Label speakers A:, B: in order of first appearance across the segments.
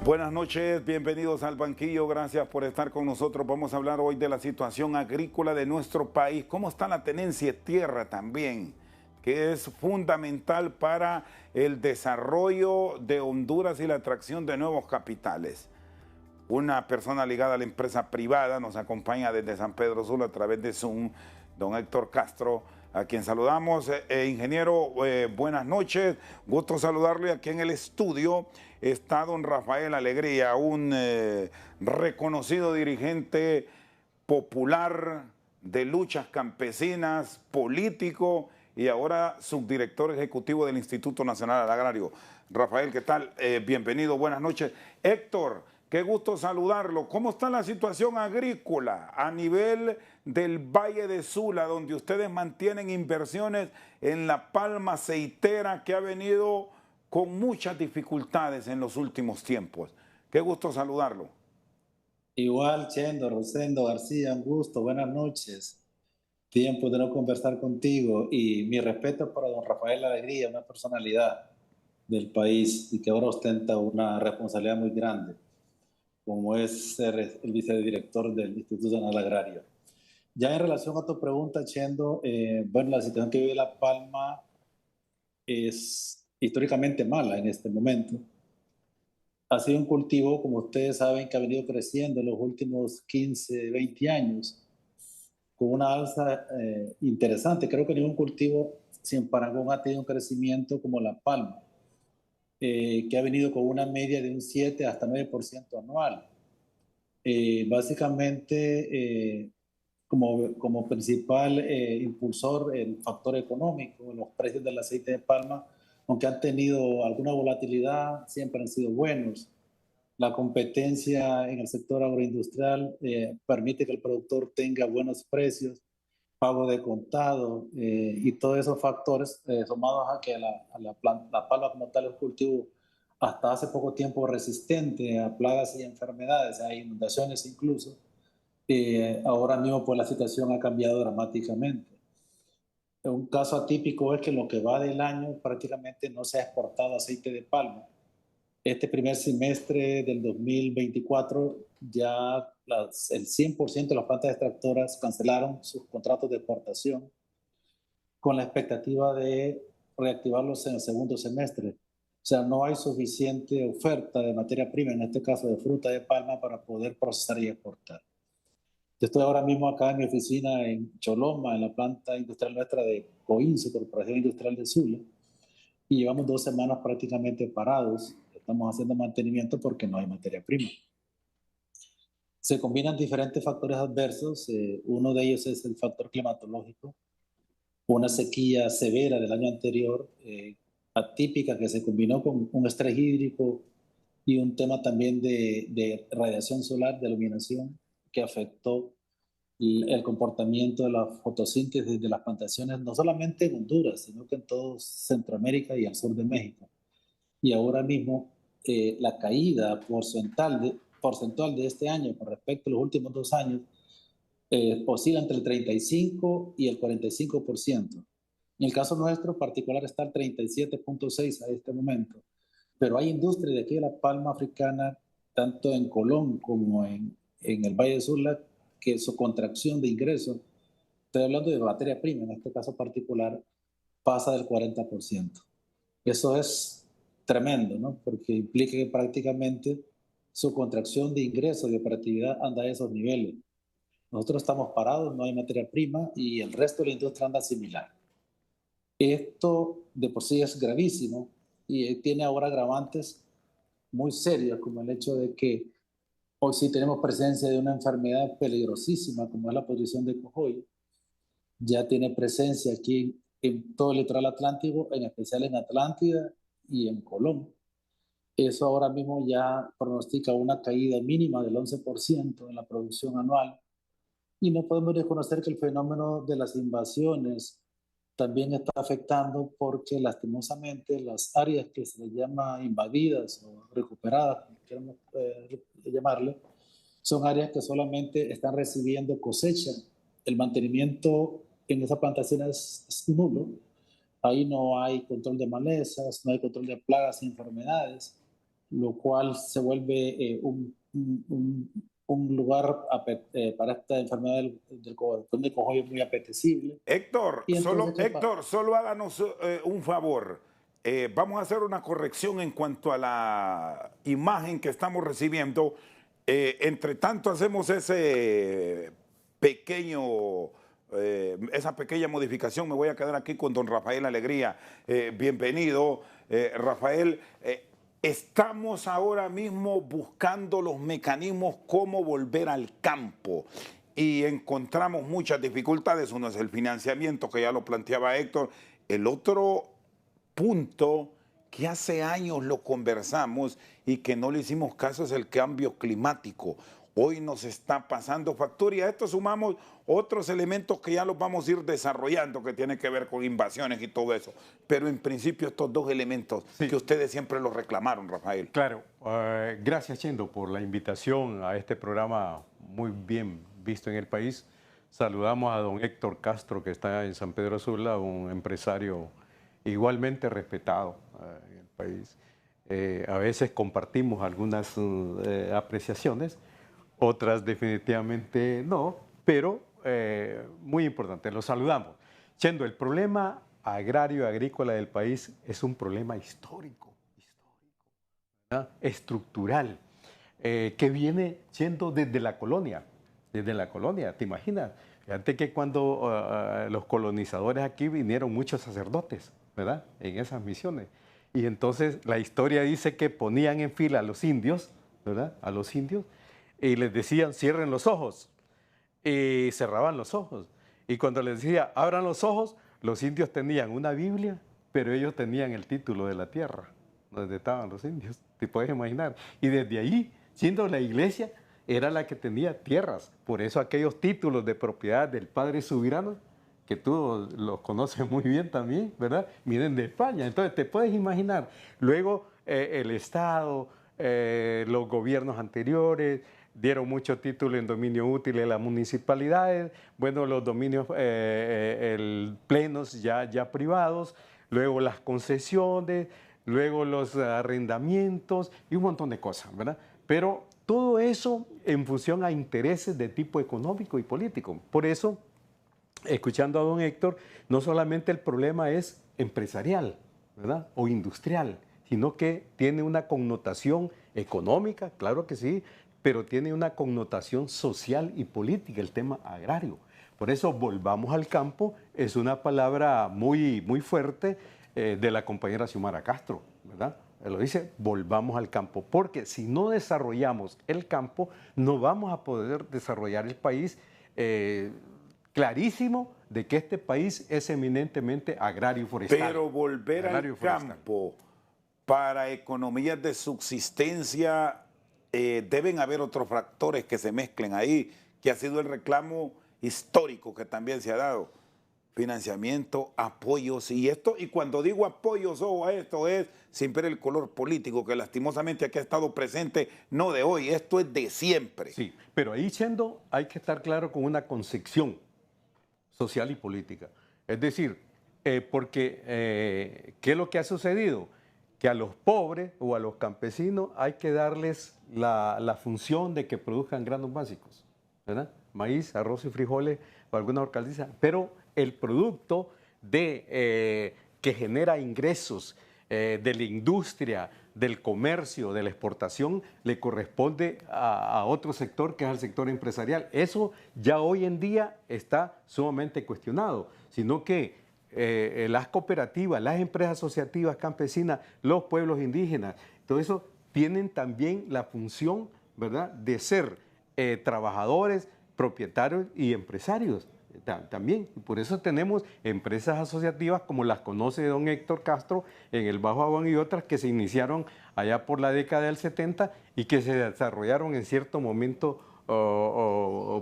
A: Buenas noches, bienvenidos al banquillo, gracias por estar con nosotros. Vamos a hablar hoy de la situación agrícola de nuestro país, cómo está la tenencia de tierra también, que es fundamental para el desarrollo de Honduras y la atracción de nuevos capitales. Una persona ligada a la empresa privada nos acompaña desde San Pedro Sula a través de Zoom, don Héctor Castro, a quien saludamos. Ingeniero, buenas noches, gusto saludarle. Aquí en el estudio está don Rafael Alegría, un reconocido dirigente popular de luchas campesinas, político y ahora subdirector ejecutivo del Instituto Nacional Agrario. Rafael, ¿qué tal? Bienvenido, buenas noches. Héctor, qué gusto saludarlo. ¿Cómo está la situación agrícola a nivel del Valle de Sula, donde ustedes mantienen inversiones en la palma aceitera que ha venido con muchas dificultades en los últimos tiempos? Qué gusto saludarlo.
B: Igual, Chendo, Rosendo, García, un gusto, buenas noches. Tiempo de no conversar contigo y mi respeto para don Rafael Alegría, una personalidad del país y que ahora ostenta una responsabilidad muy grande, como es ser el vicedirector del Instituto Nacional Agrario. Ya en relación a tu pregunta, Chendo, bueno, la situación que vive La Palma es históricamente mala en este momento. Ha sido un cultivo, como ustedes saben, que ha venido creciendo en los últimos 15, 20 años, con una alza interesante. Creo que ningún cultivo sin parangón ha tenido un crecimiento como la palma, que ha venido con una media de un 7 hasta 9% anual. Básicamente, como principal impulsor, el factor económico, los precios del aceite de palma, aunque han tenido alguna volatilidad, siempre han sido buenos. La competencia en el sector agroindustrial permite que el productor tenga buenos precios, pago de contado y todos esos factores sumados a que la palma como tal es un cultivo hasta hace poco tiempo resistente a plagas y enfermedades, a inundaciones incluso. Ahora mismo pues la situación ha cambiado dramáticamente. Un caso atípico es que en lo que va del año prácticamente no se ha exportado aceite de palma. Este primer semestre del 2024 ya el 100% de las plantas extractoras cancelaron sus contratos de exportación con la expectativa de reactivarlos en el segundo semestre. O sea, no hay suficiente oferta de materia prima, en este caso de fruta de palma, para poder procesar y exportar. Yo estoy ahora mismo acá en mi oficina en Choloma, en la planta industrial nuestra de Coince, Corporación Industrial de Zulia, y llevamos 2 semanas prácticamente parados. Estamos haciendo mantenimiento porque no hay materia prima. Se combinan diferentes factores adversos. Uno de ellos es el factor climatológico. Una sequía severa del año anterior, atípica, que se combinó con un estrés hídrico y un tema también de radiación solar, de iluminación, que afectó el comportamiento de la fotosíntesis de las plantaciones, no solamente en Honduras, sino que en todo Centroamérica y el sur de México. Y ahora mismo la caída porcentual de este año con respecto a los últimos 2 años oscila entre el 35 y el 45%. En el caso nuestro particular está el 37.6 a este momento. Pero hay industria de aquí de la palma africana, tanto en Colón como en el Valle de Sula, que su contracción de ingresos, estoy hablando de materia prima en este caso particular, pasa del 40%. Eso es tremendo, ¿no? Porque implica que prácticamente su contracción de ingresos de operatividad anda a esos niveles. Nosotros estamos parados, no hay materia prima y el resto de la industria anda similar. Esto de por sí es gravísimo y tiene ahora agravantes muy serios, como el hecho de que hoy sí tenemos presencia de una enfermedad peligrosísima como es la pudrición de Cojoy. Ya tiene presencia aquí en todo el litoral atlántico, en especial en Atlántida y en Colón. Eso ahora mismo ya pronostica una caída mínima del 11% en la producción anual. Y no podemos desconocer que el fenómeno de las invasiones también está afectando porque lastimosamente las áreas que se les llama invadidas o recuperadas, como queramos llamarle, son áreas que solamente están recibiendo cosecha. El mantenimiento en esas plantaciones es nulo. Ahí no hay control de malezas, no hay control de plagas y enfermedades. lo cual se vuelve un lugar para esta enfermedad del corazón de cogollo muy apetecible.
A: Héctor,
B: Y entonces,
A: solo háganos un favor. Vamos a hacer una corrección en cuanto a la imagen que estamos recibiendo. Entre tanto, hacemos ese pequeño, esa pequeña modificación. Me voy a quedar aquí con don Rafael Alegría. Bienvenido, Rafael. Estamos ahora mismo buscando los mecanismos cómo volver al campo y encontramos muchas dificultades. Uno es el financiamiento, que ya lo planteaba Héctor. El otro punto que hace años lo conversamos y que no le hicimos caso es el cambio climático. Hoy nos está pasando factura y a esto sumamos otros elementos que ya los vamos a ir desarrollando, que tienen que ver con invasiones y todo eso. Pero en principio estos dos elementos que ustedes siempre los reclamaron, Rafael.
C: Claro, gracias Chendo por la invitación a este programa muy bien visto en el país. Saludamos a don Héctor Castro, que está en San Pedro Sula, un empresario igualmente respetado en el país. A veces compartimos algunas apreciaciones, otras definitivamente no, pero muy importante, los saludamos. Chendo, el problema agrario agrícola del país es un problema histórico, ¿verdad? Estructural, que viene siendo desde la colonia, ¿te imaginas? Fíjate que cuando los colonizadores aquí vinieron muchos sacerdotes, ¿verdad? En esas misiones. Y entonces la historia dice que ponían en fila a los indios, ¿verdad? A los indios, y les decían, cierren los ojos. Y cerraban los ojos. Y cuando les decía, abran los ojos, los indios tenían una Biblia, pero ellos tenían el título de la tierra, donde estaban los indios. Te puedes imaginar. Y desde ahí, siendo la iglesia, era la que tenía tierras. Por eso aquellos títulos de propiedad del Padre Subirano, que tú los conoces muy bien también, ¿verdad? Vienen de España. Entonces, te puedes imaginar. Luego, el Estado, los gobiernos anteriores, dieron mucho título en dominio útil en las municipalidades, bueno, los dominios plenos ya privados, luego las concesiones, luego los arrendamientos y un montón de cosas, ¿verdad? Pero todo eso en función a intereses de tipo económico y político. Por eso, escuchando a don Héctor, no solamente el problema es empresarial, ¿verdad? O industrial, sino que tiene una connotación económica, claro que sí, pero tiene una connotación social y política, el tema agrario. Por eso, volvamos al campo, es una palabra muy fuerte de la compañera Xiomara Castro, ¿verdad? Lo dice, volvamos al campo, porque si no desarrollamos el campo, no vamos a poder desarrollar el país. Clarísimo de que este país es eminentemente agrario y forestal.
A: Pero volver al campo para economías de subsistencia, deben haber otros factores que se mezclen ahí, que ha sido el reclamo histórico que también se ha dado. Financiamiento, apoyos y esto, y cuando digo apoyos o esto es sin ver el color político que lastimosamente aquí ha estado presente, no de hoy, esto es de siempre.
C: Sí, pero ahí siendo hay que estar claro con una concepción social y política. Es decir, porque ¿qué es lo que ha sucedido? Que a los pobres o a los campesinos hay que darles la función de que produzcan granos básicos, ¿verdad? Maíz, arroz y frijoles o algunas hortalizas, pero el producto que genera ingresos de la industria, del comercio, de la exportación, le corresponde a otro sector que es el sector empresarial. Eso ya hoy en día está sumamente cuestionado, sino que las cooperativas, las empresas asociativas campesinas, los pueblos indígenas, todo eso tienen también la función, ¿verdad?, de ser trabajadores, propietarios y empresarios también. Por eso tenemos empresas asociativas como las conoce don Héctor Castro en el Bajo Abón y otras que se iniciaron allá por la década del 70 y que se desarrollaron en cierto momento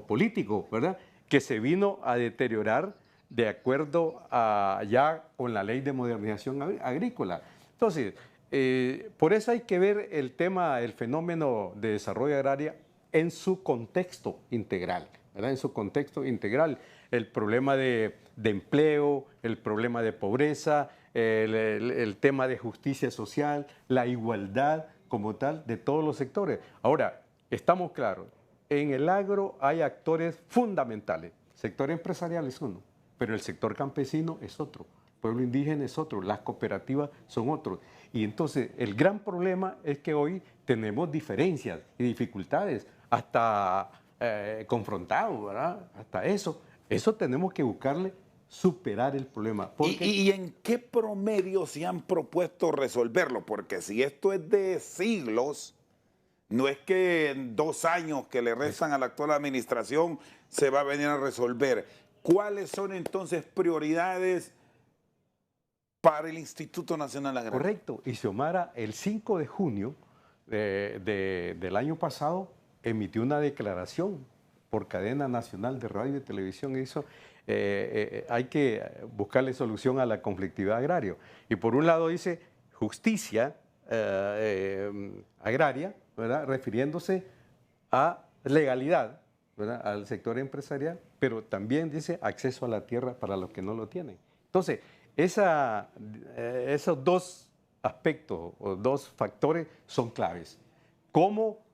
C: político, ¿verdad?, que se vino a deteriorar de acuerdo ya con la Ley de Modernización Agrícola. Entonces, por eso hay que ver el tema, el fenómeno de desarrollo agrario en su contexto integral, ¿verdad? En su contexto integral. El problema de empleo, el problema de pobreza, el tema de justicia social, la igualdad como tal de todos los sectores. Ahora, estamos claros, en el agro hay actores fundamentales. El sector empresarial es uno, pero el sector campesino es otro, el pueblo indígena es otro, las cooperativas son otros. Y entonces el gran problema es que hoy tenemos diferencias y dificultades, hasta confrontados, ¿verdad? Hasta eso. Eso tenemos que buscarle superar el problema.
A: ¿Y en qué promedio se han propuesto resolverlo? Porque si esto es de siglos, no es que en 2 años que le restan a la actual administración se va a venir a resolver. ¿Cuáles son entonces prioridades para el Instituto Nacional Agrario?
C: Correcto. Y Xiomara, el 5 de junio del año pasado, emitió una declaración por cadena nacional de radio y televisión. Hizo, hay que buscarle solución a la conflictividad agraria. Y por un lado dice justicia agraria, ¿verdad? Refiriéndose a legalidad, ¿verdad? Al sector empresarial, pero también dice acceso a la tierra para los que no lo tienen. Entonces, esos dos aspectos o dos factores son claves. ¿Cómo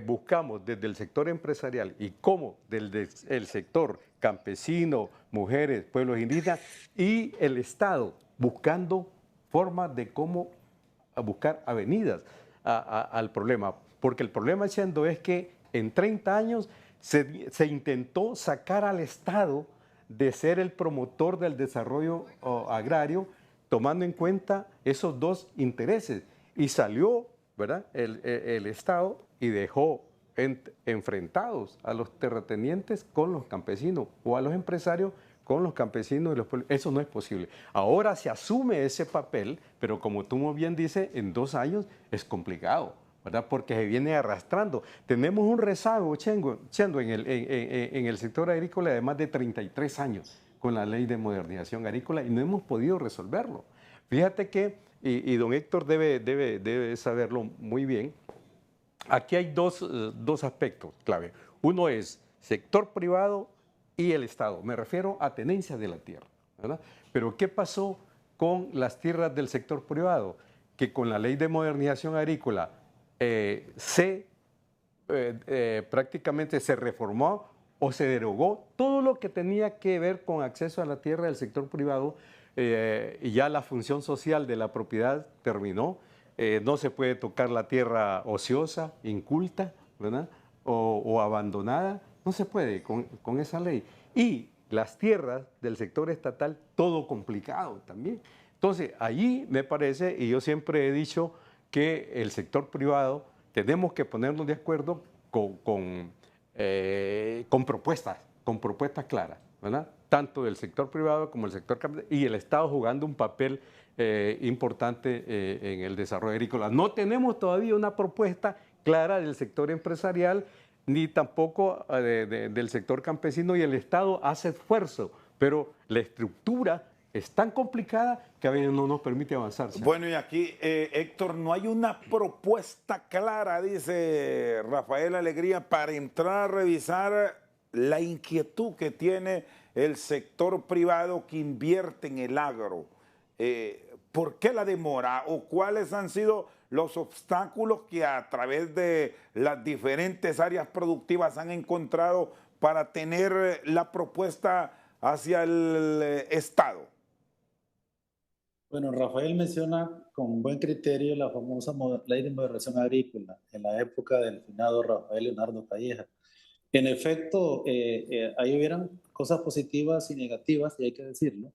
C: buscamos desde el sector empresarial y cómo desde el sector campesino, mujeres, pueblos indígenas y el Estado buscando formas de cómo buscar avenidas al problema? Porque el problema siendo es que en 30 años se intentó sacar al Estado de ser el promotor del desarrollo agrario, tomando en cuenta esos dos intereses. Y salió, ¿verdad?, el Estado y dejó enfrentados a los terratenientes con los campesinos o a los empresarios con los campesinos y los pueblos. Eso no es posible. Ahora se asume ese papel, pero como tú muy bien dices, en 2 años es complicado, ¿verdad? Porque se viene arrastrando. Tenemos un rezago, Chendo, en el sector agrícola de más de 33 años con la Ley de Modernización Agrícola y no hemos podido resolverlo. Fíjate que, y don Héctor debe saberlo muy bien, aquí hay dos aspectos clave. Uno es sector privado y el Estado. Me refiero a tenencia de la tierra, ¿verdad? Pero ¿qué pasó con las tierras del sector privado? Que con la Ley de Modernización Agrícola prácticamente se reformó o se derogó todo lo que tenía que ver con acceso a la tierra del sector privado, y ya la función social de la propiedad terminó. No se puede tocar la tierra ociosa, inculta, ¿verdad? O abandonada, no se puede con esa ley. Y las tierras del sector estatal, todo complicado también. Entonces, allí me parece, y yo siempre he dicho que el sector privado tenemos que ponernos de acuerdo con propuestas claras, ¿verdad? Tanto del sector privado como el sector capital, y el Estado jugando un papel importante en el desarrollo agrícola. No tenemos todavía una propuesta clara del sector empresarial ni tampoco del sector campesino, y el Estado hace esfuerzo, pero la estructura es tan complicada que a veces no nos permite avanzar.
A: Bueno, y aquí, Héctor, no hay una propuesta clara, dice Rafael Alegría, para entrar a revisar la inquietud que tiene el sector privado que invierte en el agro. ¿Por qué la demora o cuáles han sido los obstáculos que a través de las diferentes áreas productivas han encontrado para tener la propuesta hacia el Estado?
B: Bueno, Rafael menciona con buen criterio la famosa Ley de Modernización Agrícola en la época del finado Rafael Leonardo Calleja. En efecto, ahí hubieran cosas positivas y negativas, y hay que decirlo.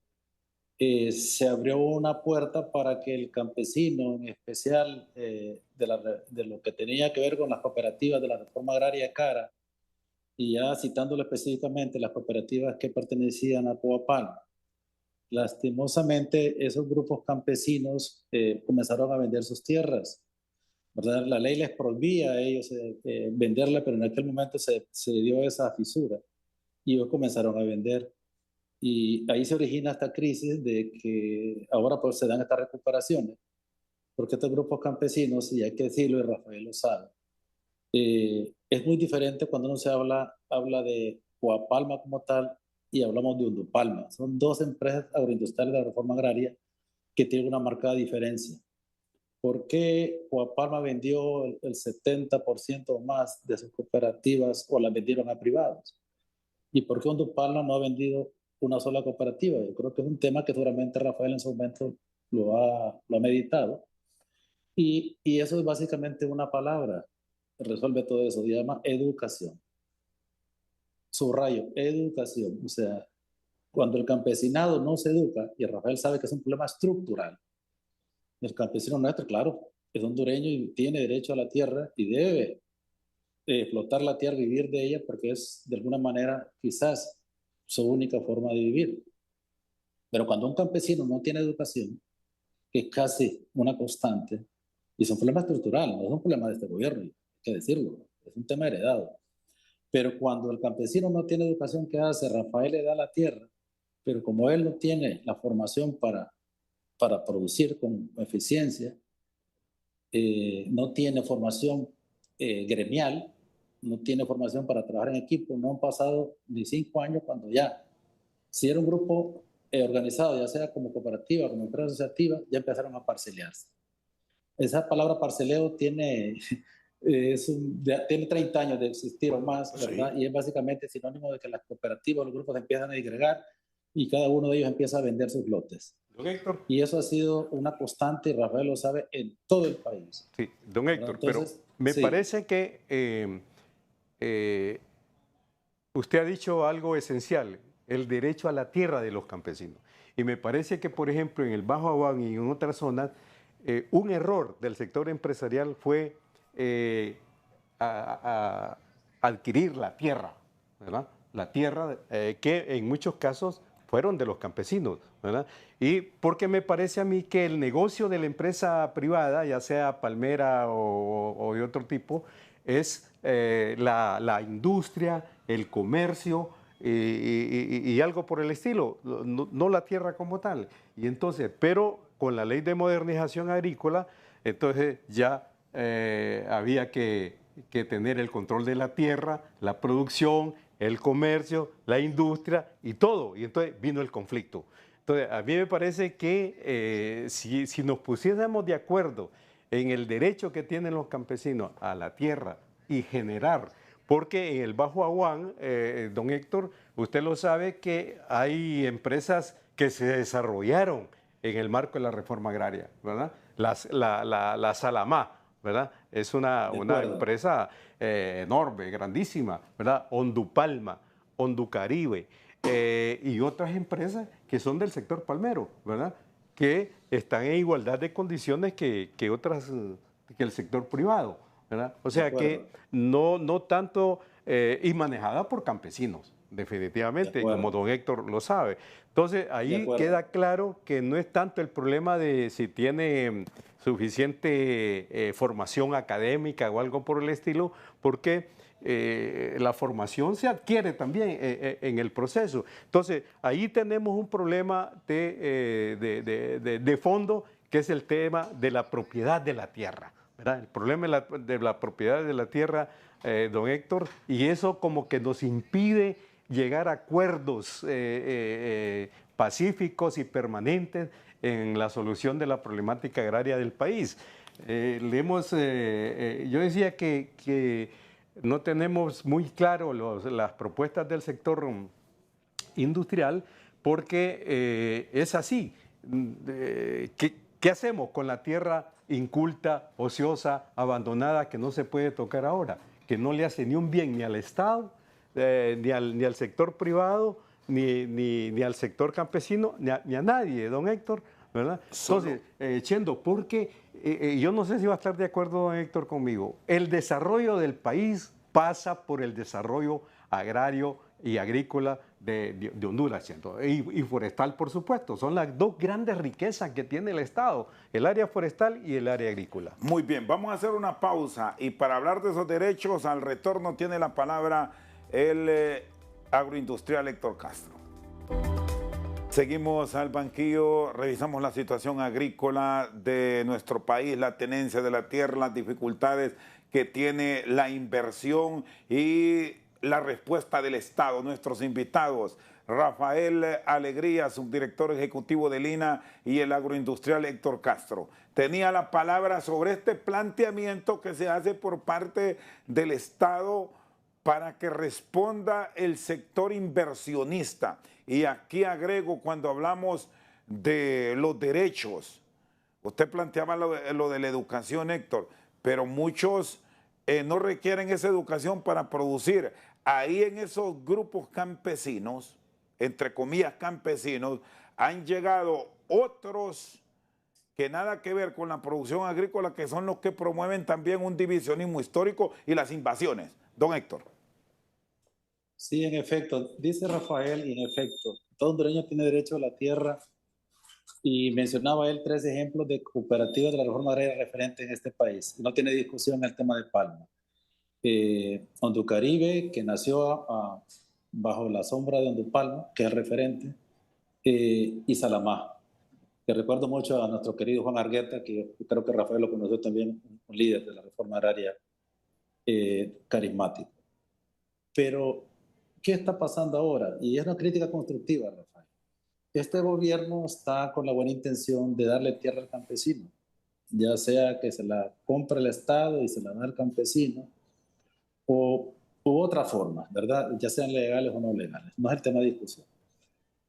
B: Se abrió una puerta para que el campesino, en especial de lo que tenía que ver con las cooperativas de la reforma agraria cara, y ya citándolo específicamente, las cooperativas que pertenecían a Coapal, lastimosamente esos grupos campesinos comenzaron a vender sus tierras, ¿verdad? La ley les prohibía a ellos venderla, pero en aquel momento se dio esa fisura y ellos comenzaron a vender. Y ahí se origina esta crisis de que ahora pues se dan estas recuperaciones, porque estos grupos campesinos, y hay que decirlo, y Rafael lo sabe, es muy diferente cuando uno se habla de Coapalma como tal y hablamos de Undupalma. Son dos empresas agroindustriales de la reforma agraria que tienen una marcada diferencia. ¿Por qué Palma vendió el 70% más de sus cooperativas o las vendieron a privados? ¿Y por qué Palma no ha vendido una sola cooperativa? Yo creo que es un tema que seguramente Rafael en su momento lo ha meditado. Y eso es básicamente una palabra, resuelve todo eso, se llama educación. Subrayo, educación. O sea, cuando el campesinado no se educa, y Rafael sabe que es un problema estructural, el campesino nuestro, claro, es hondureño y tiene derecho a la tierra y debe explotar la tierra, vivir de ella, porque es de alguna manera quizás su única forma de vivir. Pero cuando un campesino no tiene educación, que es casi una constante, y es un problema estructural, no es un problema de este gobierno, hay que decirlo, es un tema heredado. Pero cuando el campesino no tiene educación, ¿qué hace? Rafael le da la tierra, pero como él no tiene la formación para producir con eficiencia, no tiene formación gremial, no tiene formación para trabajar en equipo, no han pasado ni 5 años cuando ya, si era un grupo organizado, ya sea como cooperativa, como empresa asociativa, ya empezaron a parcelearse. Esa palabra parceleo tiene, tiene 30 años de existir o más, ¿verdad? Sí. Y es básicamente sinónimo de que las cooperativas, los grupos empiezan a disgregar y cada uno de ellos empieza a vender sus lotes.
C: Don Héctor.
B: Y eso ha sido una constante, y Rafael lo sabe, en todo el país.
C: Sí, don Héctor, entonces, pero me parece que usted ha dicho algo esencial, el derecho a la tierra de los campesinos. Y me parece que, por ejemplo, en el Bajo Aguán y en otras zonas, un error del sector empresarial fue adquirir la tierra, ¿verdad? La tierra que en muchos casos fueron de los campesinos, ¿verdad? Y porque me parece a mí que el negocio de la empresa privada, ya sea palmera o de otro tipo, es la industria, el comercio y algo por el estilo, no la tierra como tal. Y entonces, pero con la ley de modernización agrícola, entonces ya había que tener el control de la tierra, la producción, el comercio, la industria y todo. Y entonces vino el conflicto. Entonces, a mí me parece que si nos pusiésemos de acuerdo en el derecho que tienen los campesinos a la tierra y generar, porque en el Bajo Aguán, don Héctor, usted lo sabe que hay empresas que se desarrollaron en el marco de la reforma agraria, ¿verdad? La Salamá, ¿verdad? Es una empresa enorme, grandísima, ¿verdad? Hondupalma, Honducaribe y otras empresas que son del sector palmero, ¿verdad? Que están en igualdad de condiciones que otras, que el sector privado, ¿verdad? O sea que no tanto, y manejada por campesinos, definitivamente, como don Héctor lo sabe. Entonces, ahí queda claro que no es tanto el problema de si tiene suficiente formación académica o algo por el estilo, porque la formación se adquiere también en el proceso. Entonces, ahí tenemos un problema de fondo, que es el tema de la propiedad de la tierra, ¿verdad? El problema de la propiedad de la tierra, don Héctor, y eso como que nos impide llegar a acuerdos pacíficos y permanentes en la solución de la problemática agraria del país. Yo decía que no tenemos muy claro las propuestas del sector industrial porque es así. ¿Qué hacemos con la tierra inculta, ociosa, abandonada, que no se puede tocar ahora? Que no le hace ni un bien ni al Estado, ni al sector privado, ni al sector campesino, ni a nadie, don Héctor, ¿verdad? Entonces, Chendo, porque yo no sé si va a estar de acuerdo, don Héctor, conmigo, el desarrollo del país pasa por el desarrollo agrario y agrícola de Honduras, Chendo, y forestal, por supuesto. Son las dos grandes riquezas que tiene el Estado, el área forestal y el área agrícola.
A: Muy bien, vamos a hacer una pausa y para hablar de esos derechos, al retorno tiene la palabra el agroindustrial Héctor Castro. Seguimos al banquillo, revisamos la situación agrícola de nuestro país, la tenencia de la tierra, las dificultades que tiene la inversión y la respuesta del Estado. Nuestros invitados, Rafael Alegría, subdirector ejecutivo de Lina, y el agroindustrial Héctor Castro. Tenía la palabra sobre este planteamiento que se hace por parte del Estado para que responda el sector inversionista. Y aquí agrego, cuando hablamos de los derechos, usted planteaba lo de la educación, Héctor, pero muchos no requieren esa educación para producir. Ahí en esos grupos campesinos, entre comillas campesinos, han llegado otros que nada que ver con la producción agrícola, que son los que promueven también un divisionismo histórico y las invasiones. Don Héctor.
B: Sí, en efecto, dice Rafael, y en efecto, todo hondureño tiene derecho a la tierra, y mencionaba él 3 ejemplos de cooperativas de la reforma agraria referente en este país. No tiene discusión el tema de Palma. Honducaribe, que nació bajo la sombra de Hondupalma, que es el referente, y Salamá, que recuerdo mucho a nuestro querido Juan Argueta, que yo creo que Rafael lo conoció también, un líder de la reforma agraria carismático. Pero, ¿qué está pasando ahora? Y es una crítica constructiva, Rafael. Este gobierno está con la buena intención de darle tierra al campesino, ya sea que se la compre el Estado y se la da al campesino, u otra forma, ¿verdad? Ya sean legales o no legales. No es el tema de discusión.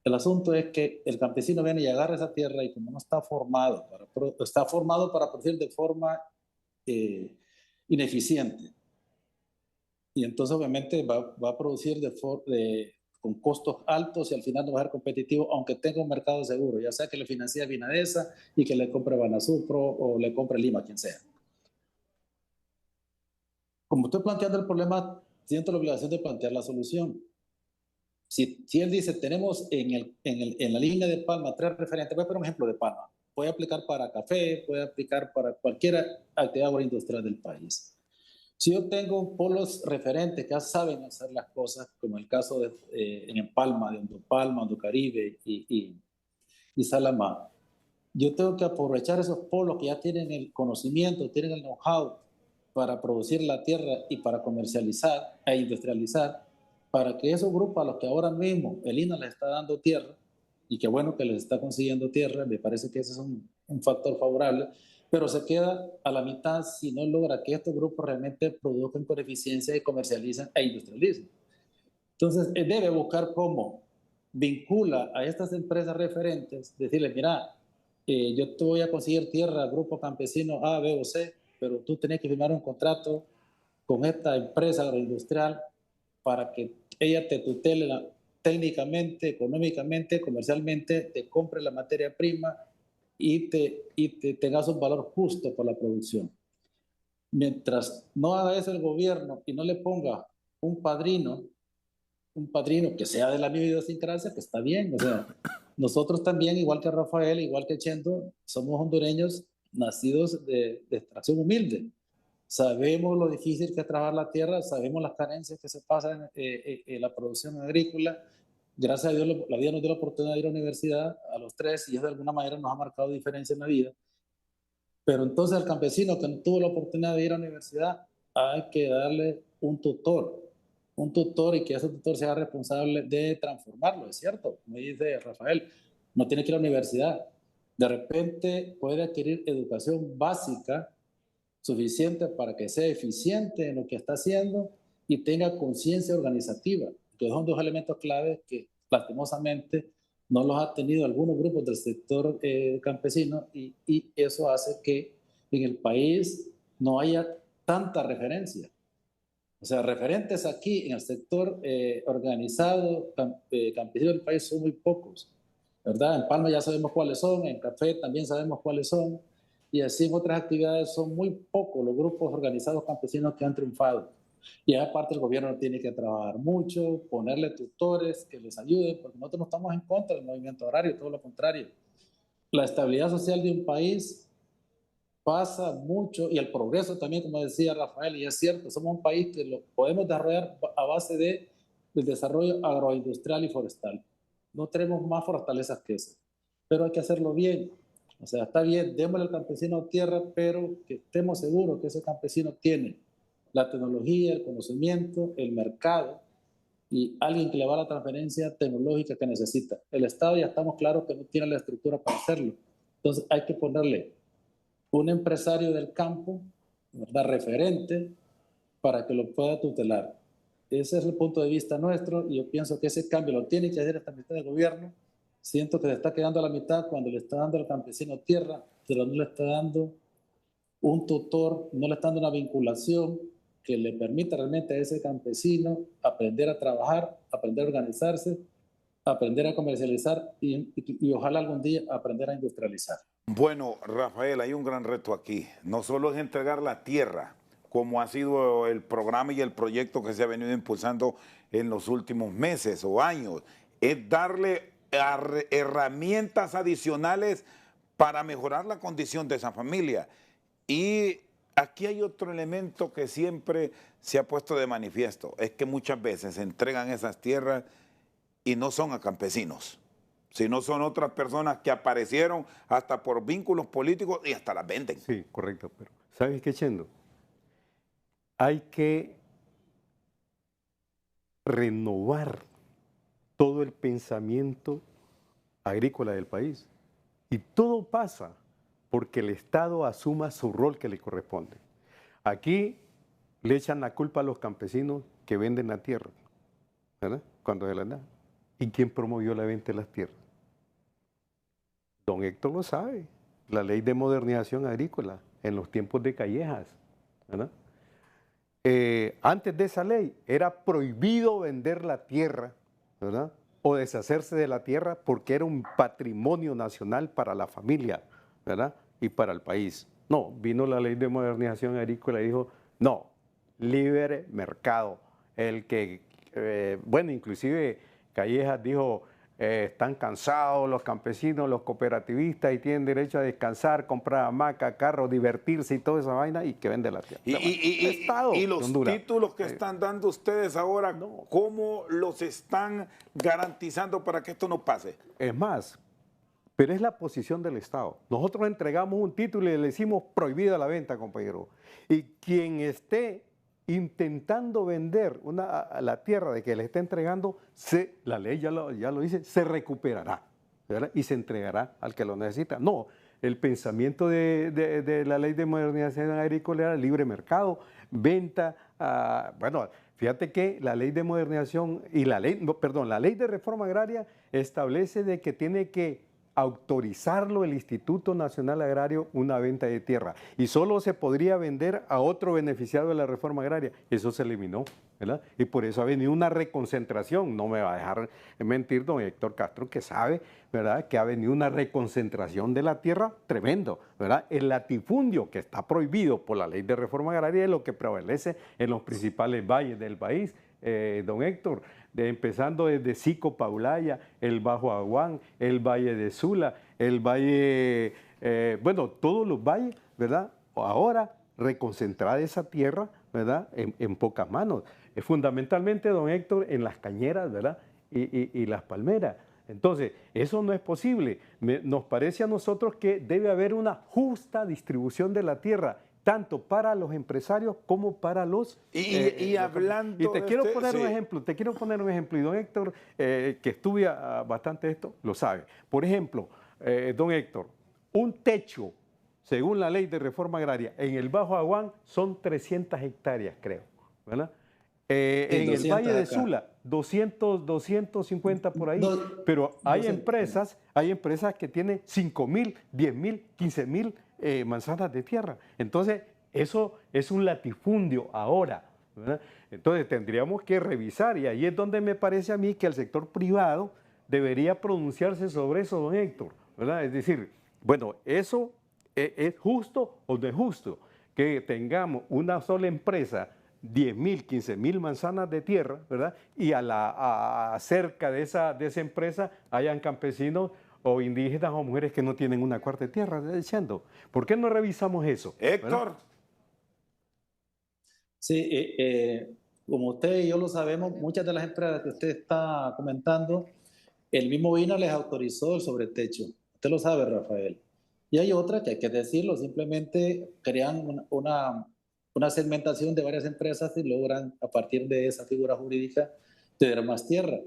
B: El asunto es que el campesino viene y agarra esa tierra, y como no está formado para producir de forma ineficiente, y entonces obviamente va a producir con costos altos, y al final no va a ser competitivo, aunque tenga un mercado seguro, ya sea que le financie Vinadesa y que le compre Banasupro o le compre Lima, quien sea. Como estoy planteando el problema, siento la obligación de plantear la solución. Si él dice, tenemos en la línea de Palma 3 referentes, voy a poner un ejemplo de Palma, puede aplicar para café, puede aplicar para cualquier actividad agroindustrial del país. Si yo tengo polos referentes que ya saben hacer las cosas, como el caso en Palma, de Hondupalma, Honducaribe y Salamá, yo tengo que aprovechar esos polos que ya tienen el conocimiento, tienen el know-how para producir la tierra y para comercializar e industrializar, para que esos grupos a los que ahora mismo el INA les está dando tierra, y qué bueno que les está consiguiendo tierra, me parece que ese es un factor favorable, pero se queda a la mitad si no logra que estos grupos realmente produzcan con eficiencia y comercialicen e industrialicen. Entonces, debe buscar cómo vincula a estas empresas referentes, decirles, mira, yo te voy a conseguir tierra, grupo campesino A, B o C, pero tú tenés que firmar un contrato con esta empresa agroindustrial para que ella te tutele técnicamente, económicamente, comercialmente, te compre la materia prima y te tengas un valor justo por la producción. Mientras no haga eso el gobierno y no le ponga un padrino que sea de la misma idiosincrasia, que está bien. O sea, nosotros también, igual que Rafael, igual que Chendo, somos hondureños nacidos de extracción humilde. Sabemos lo difícil que es trabajar la tierra, sabemos las carencias que se pasan en la producción agrícola. Gracias a Dios, la vida nos dio la oportunidad de ir a la universidad a los 3, y eso de alguna manera nos ha marcado diferencia en la vida. Pero entonces al campesino que no tuvo la oportunidad de ir a la universidad, hay que darle un tutor, y que ese tutor sea responsable de transformarlo, es cierto, como dice Rafael, no tiene que ir a la universidad. De repente puede adquirir educación básica suficiente para que sea eficiente en lo que está haciendo y tenga conciencia organizativa, que son 2 elementos claves que lastimosamente no los ha tenido algunos grupos del sector campesino, y eso hace que en el país no haya tanta referencia. O sea, referentes aquí en el sector organizado campesino del país son muy pocos, ¿verdad? En Palma ya sabemos cuáles son, en café también sabemos cuáles son, y así en otras actividades son muy pocos los grupos organizados campesinos que han triunfado. Y aparte el gobierno tiene que trabajar mucho, ponerle tutores que les ayuden, porque nosotros no estamos en contra del movimiento agrario, todo lo contrario. La estabilidad social de un país pasa mucho, y el progreso también, como decía Rafael, y es cierto, somos un país que lo podemos desarrollar a base del desarrollo agroindustrial y forestal. No tenemos más fortalezas que eso, pero hay que hacerlo bien. O sea, está bien, démosle al campesino tierra, pero que estemos seguros que ese campesino tiene la tecnología, el conocimiento, el mercado y alguien que le va a la transferencia tecnológica que necesita. El Estado ya estamos claros que no tiene la estructura para hacerlo. Entonces hay que ponerle un empresario del campo, ¿verdad?, referente, para que lo pueda tutelar. Ese es el punto de vista nuestro y yo pienso que ese cambio lo tiene que hacer esta mitad del gobierno. Siento que se está quedando a la mitad cuando le está dando al campesino tierra, pero no le está dando un tutor, no le está dando una vinculación que le permita realmente a ese campesino aprender a trabajar, aprender a organizarse, aprender a comercializar y ojalá algún día aprender a industrializar.
A: Bueno, Rafael, hay un gran reto aquí. No solo es entregar la tierra, como ha sido el programa y el proyecto que se ha venido impulsando en los últimos meses o años, es darle herramientas adicionales para mejorar la condición de esa familia. Y aquí hay otro elemento que siempre se ha puesto de manifiesto, es que muchas veces se entregan esas tierras y no son a campesinos, sino son otras personas que aparecieron hasta por vínculos políticos y hasta las venden.
C: Sí, correcto. Pero ¿sabes qué, Chendo? Hay que renovar todo el pensamiento agrícola del país. Y todo pasa porque el Estado asuma su rol que le corresponde. Aquí le echan la culpa a los campesinos que venden la tierra, ¿verdad?, cuando se la dan. ¿Y quién promovió la venta de las tierras? Don Héctor lo sabe, la ley de modernización agrícola en los tiempos de Callejas, ¿verdad? Antes de esa ley era prohibido vender la tierra, ¿verdad?, o deshacerse de la tierra porque era un patrimonio nacional para la familia, ¿verdad?, y para el país. No, vino la ley de modernización agrícola y dijo, no, libre mercado. El que, bueno, inclusive Callejas dijo, están cansados los campesinos, los cooperativistas y tienen derecho a descansar, comprar hamaca, carro, divertirse y toda esa vaina y que vende la tierra.
A: Y los títulos que están dando ustedes ahora, no, ¿cómo los están garantizando para que esto no pase?
C: Es más, pero es la posición del Estado. Nosotros entregamos un título y le decimos prohibida la venta, compañero. Y quien esté intentando vender la tierra de que le está entregando, la ley ya lo dice, se recuperará, ¿verdad?, y se entregará al que lo necesita. No, el pensamiento de la ley de modernización agrícola era libre mercado, venta, bueno, fíjate que la ley de modernización y la ley de reforma agraria establece de que tiene que autorizarlo el Instituto Nacional Agrario una venta de tierra y solo se podría vender a otro beneficiario de la reforma agraria. Eso se eliminó, ¿verdad? Y por eso ha venido una reconcentración. No me va a dejar mentir don Héctor Castro, que sabe, ¿verdad?, que ha venido una reconcentración de la tierra tremendo, ¿verdad? El latifundio que está prohibido por la ley de reforma agraria es lo que prevalece en los principales valles del país, don Héctor, empezando desde Sico, Paulaya, el Bajo Aguán, el Valle de Sula, el Valle, bueno, todos los valles, ¿verdad? Ahora reconcentrar esa tierra, ¿verdad?, en pocas manos. Fundamentalmente, don Héctor, en las cañeras, ¿verdad?, y las palmeras. Entonces, eso no es posible. Nos parece a nosotros que debe haber una justa distribución de la tierra, tanto para los empresarios como para los...
A: hablando...
C: Y te quiero poner un ejemplo, y don Héctor, que estudia bastante esto, lo sabe. Por ejemplo, don Héctor, un techo, según la ley de reforma agraria, en el Bajo Aguán son 300 hectáreas, creo, ¿verdad? En el Valle de Sula, 250 por ahí, pero hay empresas que tienen 5.000, 10.000, 15.000 manzanas de tierra. Entonces, eso es un latifundio ahora, ¿verdad? Entonces, tendríamos que revisar y ahí es donde me parece a mí que el sector privado debería pronunciarse sobre eso, don Héctor, ¿verdad? Es decir, bueno, ¿eso es justo o no es justo? Que tengamos una sola empresa 10.000, 15.000 manzanas de tierra, ¿verdad? Y cerca de esa empresa hayan campesinos o indígenas o mujeres que no tienen una cuarta de tierra, diciendo, ¿por qué no revisamos eso?
A: Héctor.
B: ¿Verdad? Sí, como usted y yo lo sabemos, muchas de las empresas que usted está comentando, el mismo INA les autorizó el sobretecho. Usted lo sabe, Rafael. Y hay otras que hay que decirlo, simplemente crean una segmentación de varias empresas y logran, a partir de esa figura jurídica, tener más tierra.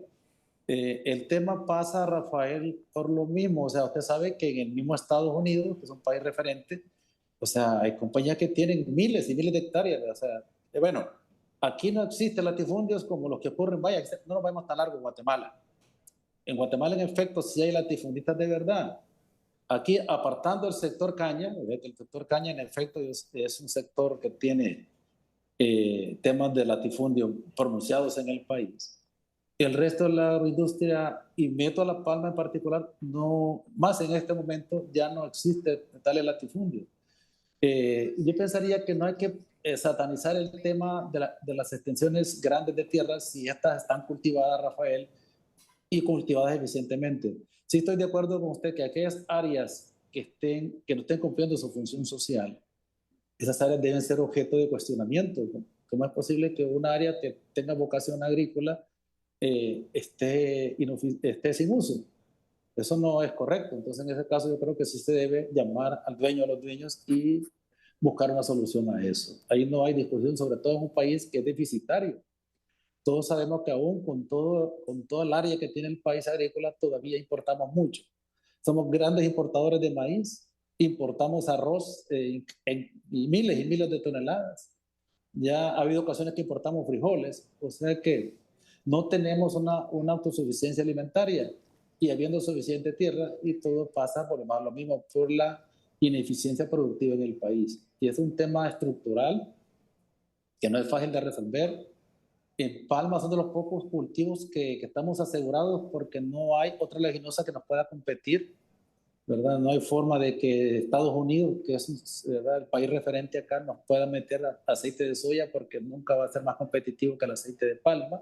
B: El tema pasa, Rafael, por lo mismo. O sea, usted sabe que en el mismo Estados Unidos, que es un país referente, o sea, hay compañías que tienen miles y miles de hectáreas. O sea, bueno, aquí no existen latifundios como los que ocurren, vaya, no nos vayamos tan largo en Guatemala. En Guatemala, en efecto, sí hay latifundistas de verdad. Aquí, apartando el sector caña, el sector caña, en efecto, es un sector que tiene temas de latifundio pronunciados en el país. El resto de la agroindustria, y meto a La Palma en particular, no, más en este momento ya no existe tal latifundio. Yo pensaría que no hay que satanizar el tema de las extensiones grandes de tierras si estas están cultivadas, Rafael, y cultivadas eficientemente. Sí estoy de acuerdo con usted que aquellas áreas que no estén cumpliendo su función social, esas áreas deben ser objeto de cuestionamiento. ¿Cómo es posible que una área que tenga vocación agrícola esté sin uso? Eso no es correcto. Entonces, en ese caso, yo creo que sí se debe llamar al dueño, a los dueños, y buscar una solución a eso. Ahí no hay discusión, sobre todo en un país que es deficitario. Todos sabemos que aún con todo el área que tiene el país agrícola, todavía importamos mucho. Somos grandes importadores de maíz, importamos arroz y miles de toneladas. Ya ha habido ocasiones que importamos frijoles, o sea que no tenemos una autosuficiencia alimentaria, y habiendo suficiente tierra, y todo pasa por lo mismo, por la ineficiencia productiva en el país. Y es un tema estructural que no es fácil de resolver. En Palma son de los pocos cultivos que estamos asegurados porque no hay otra leguminosa que nos pueda competir, ¿verdad? No hay forma de que Estados Unidos, que es, ¿verdad?, el país referente acá, nos pueda meter aceite de soya, porque nunca va a ser más competitivo que el aceite de palma.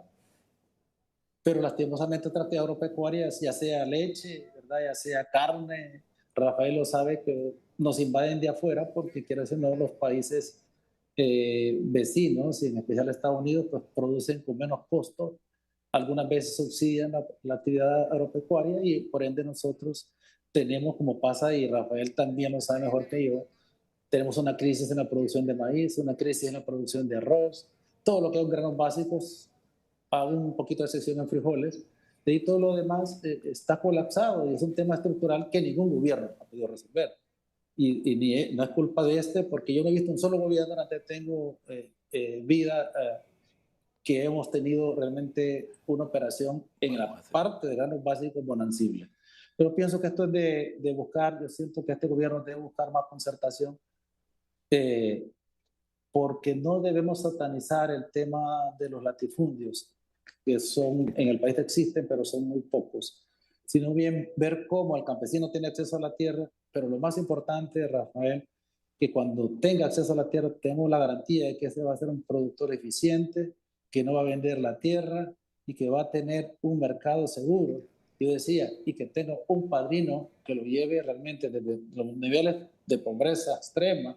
B: Pero lastimosamente otras actividades agropecuarias, ya sea leche, ¿verdad?, ya sea carne, Rafael lo sabe, que nos invaden de afuera, porque quiero decir, no, los países vecinos, y en especial Estados Unidos, pues producen con menos costo. Algunas veces subsidian la actividad agropecuaria, y por ende nosotros tenemos, como pasa, y Rafael también lo sabe mejor que yo, tenemos una crisis en la producción de maíz, una crisis en la producción de arroz, todo lo que son granos básicos, a un poquito de excepción en frijoles, y todo lo demás está colapsado, y es un tema estructural que ningún gobierno ha podido resolver. Y no es culpa de porque yo no he visto un solo gobierno durante tengo vida que hemos tenido realmente una operación en la parte de granos básicos bonancible. Pero pienso que esto es de buscar, yo siento que este gobierno debe buscar más concertación, porque no debemos satanizar el tema de los latifundios, que son en el país existen, pero son muy pocos, sino bien ver cómo el campesino tiene acceso a la tierra. Pero lo más importante, Rafael, que cuando tenga acceso a la tierra, tenemos la garantía de que ese va a ser un productor eficiente, que no va a vender la tierra y que va a tener un mercado seguro. Yo decía, y que tenga un padrino que lo lleve realmente desde los niveles de pobreza extrema,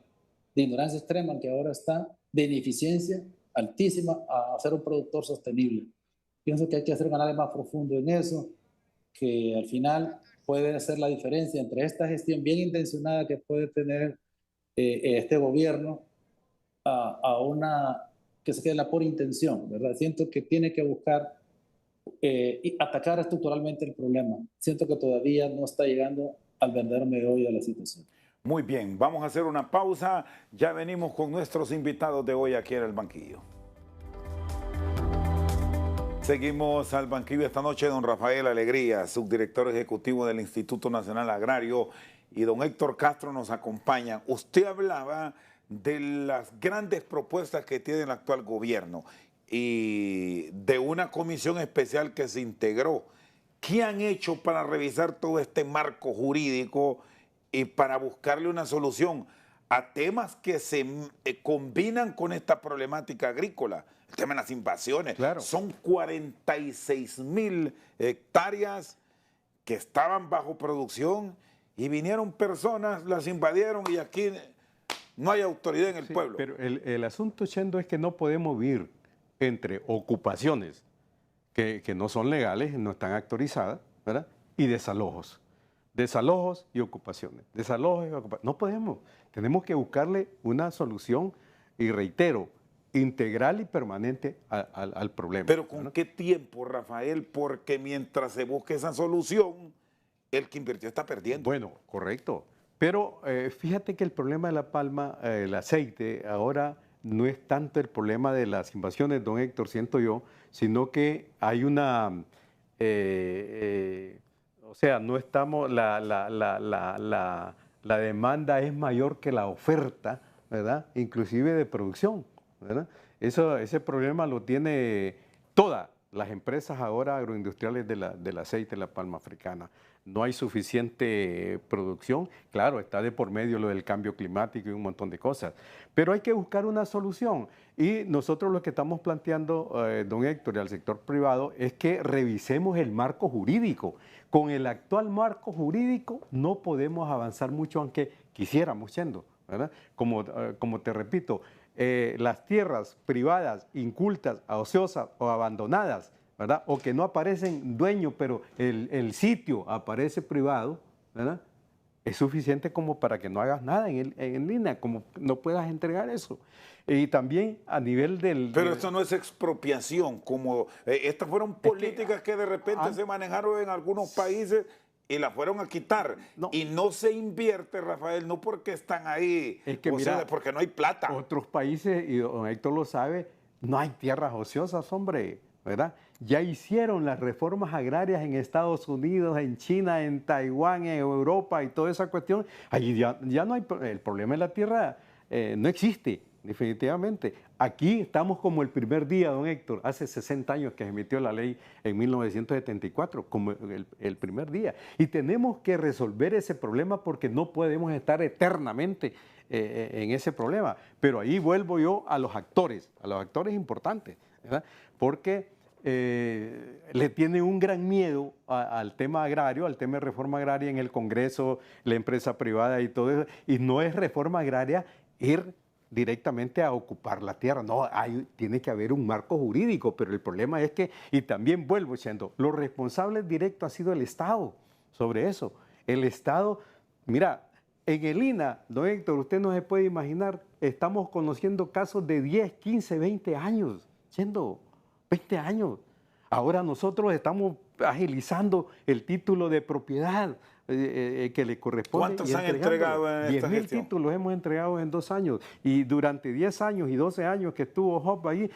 B: de ignorancia extrema que ahora está, de ineficiencia altísima, a ser un productor sostenible. Pienso que hay que hacer un análisis más profundo en eso, que al final puede hacer la diferencia entre esta gestión bien intencionada que puede tener este gobierno a una que se quede en la pura intención, ¿verdad? Siento que tiene que buscar y atacar estructuralmente el problema. Siento que todavía no está llegando al verdadero meollo de la situación.
A: Muy bien, vamos a hacer una pausa. Ya venimos con nuestros invitados de hoy aquí en el banquillo. Seguimos al banquillo esta noche, don Rafael Alegría, subdirector ejecutivo del Instituto Nacional Agrario, y don Héctor Castro nos acompaña. Usted hablaba de las grandes propuestas que tiene el actual gobierno y de una comisión especial que se integró. ¿Qué han hecho para revisar todo este marco jurídico y para buscarle una solución a temas que se combinan con esta problemática agrícola? El tema de las invasiones.
C: Claro.
A: Son 46.000 hectáreas que estaban bajo producción y vinieron personas, las invadieron, y aquí no hay autoridad en el pueblo.
C: Pero el asunto, Chendo, es que no podemos vivir entre ocupaciones que no son legales, no están autorizadas, ¿verdad?, y desalojos. Desalojos y ocupaciones. Desalojos y ocupaciones. No podemos. Tenemos que buscarle una solución, y reitero, integral y permanente al problema.
A: Pero ¿con qué tiempo, Rafael? Porque mientras se busque esa solución, el que invirtió está perdiendo.
C: Bueno, correcto. Pero fíjate que el problema de la palma, el aceite, ahora no es tanto el problema de las invasiones, don Héctor, siento yo, sino que hay una, o sea, no estamos, la demanda es mayor que la oferta, ¿verdad? Inclusive de producción, ¿verdad? Ese problema lo tiene todas las empresas ahora agroindustriales del aceite de la palma africana. No hay suficiente producción, claro, está de por medio lo del cambio climático y un montón de cosas, pero hay que buscar una solución y nosotros lo que estamos planteando, don Héctor, y al sector privado es que revisemos el marco jurídico. Con el actual marco jurídico no podemos avanzar mucho aunque quisiéramos siendo, ¿verdad? Como te repito, las tierras privadas, incultas, ociosas o abandonadas, ¿verdad? O que no aparecen dueños, pero el sitio aparece privado, ¿verdad? Es suficiente como para que no hagas nada en línea, como no puedas entregar eso. Y también a nivel del...
A: Pero esto no es expropiación, como estas fueron políticas que de repente se manejaron en algunos países y las fueron a quitar. No. Y no se invierte, Rafael, no porque están ahí,
C: es que, mira,
A: porque no hay plata.
C: Otros países, y don Héctor lo sabe, no hay tierras ociosas, hombre, ¿verdad? Ya hicieron las reformas agrarias en Estados Unidos, en China, en Taiwán, en Europa y toda esa cuestión. Allí ya no hay, el problema de la tierra no existe, definitivamente. Aquí estamos como el primer día, don Héctor, hace 60 años que se emitió la ley en 1974, como el primer día. Y tenemos que resolver ese problema porque no podemos estar eternamente en ese problema. Pero ahí vuelvo yo a los actores importantes, ¿verdad? Porque le tienen un gran miedo al tema agrario, al tema de reforma agraria en el Congreso, la empresa privada y todo eso. Y no es reforma agraria ir directamente a ocupar la tierra. No, tiene que haber un marco jurídico, pero el problema es que, y también vuelvo diciendo, los responsables directos ha sido el Estado sobre eso. El Estado, mira, en el INA, don Héctor, usted no se puede imaginar, estamos conociendo casos de 10, 15, 20 años, siendo 20 años. Ahora nosotros estamos agilizando el título de propiedad que le corresponde.
A: ¿Cuántos han entregado en esta
C: 10.000 títulos hemos entregado en 2 años. Y durante 10 años y 12 años que estuvo Job ahí,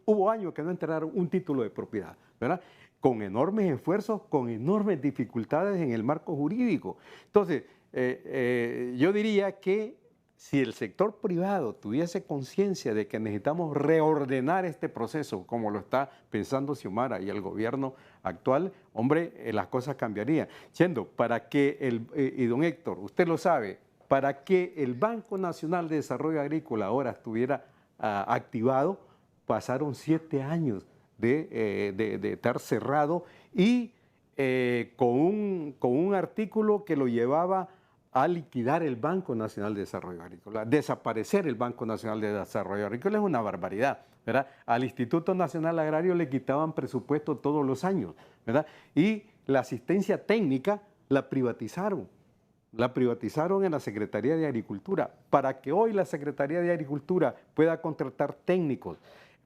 C: hubo años que no entregaron un título de propiedad, ¿verdad? Con enormes esfuerzos, con enormes dificultades en el marco jurídico. Entonces, yo diría que si el sector privado tuviese conciencia de que necesitamos reordenar este proceso, como lo está pensando Xiomara y el gobierno actual, hombre, las cosas cambiarían. Siendo, para que y don Héctor, usted lo sabe, para que el Banco Nacional de Desarrollo Agrícola ahora estuviera activado, pasaron 7 años de estar cerrado y con un artículo que lo llevaba a liquidar el Banco Nacional de Desarrollo Agrícola. Desaparecer el Banco Nacional de Desarrollo Agrícola es una barbaridad, ¿verdad? Al Instituto Nacional Agrario le quitaban presupuesto todos los años, ¿verdad? Y la asistencia técnica la privatizaron en la Secretaría de Agricultura, para que hoy la Secretaría de Agricultura pueda contratar técnicos,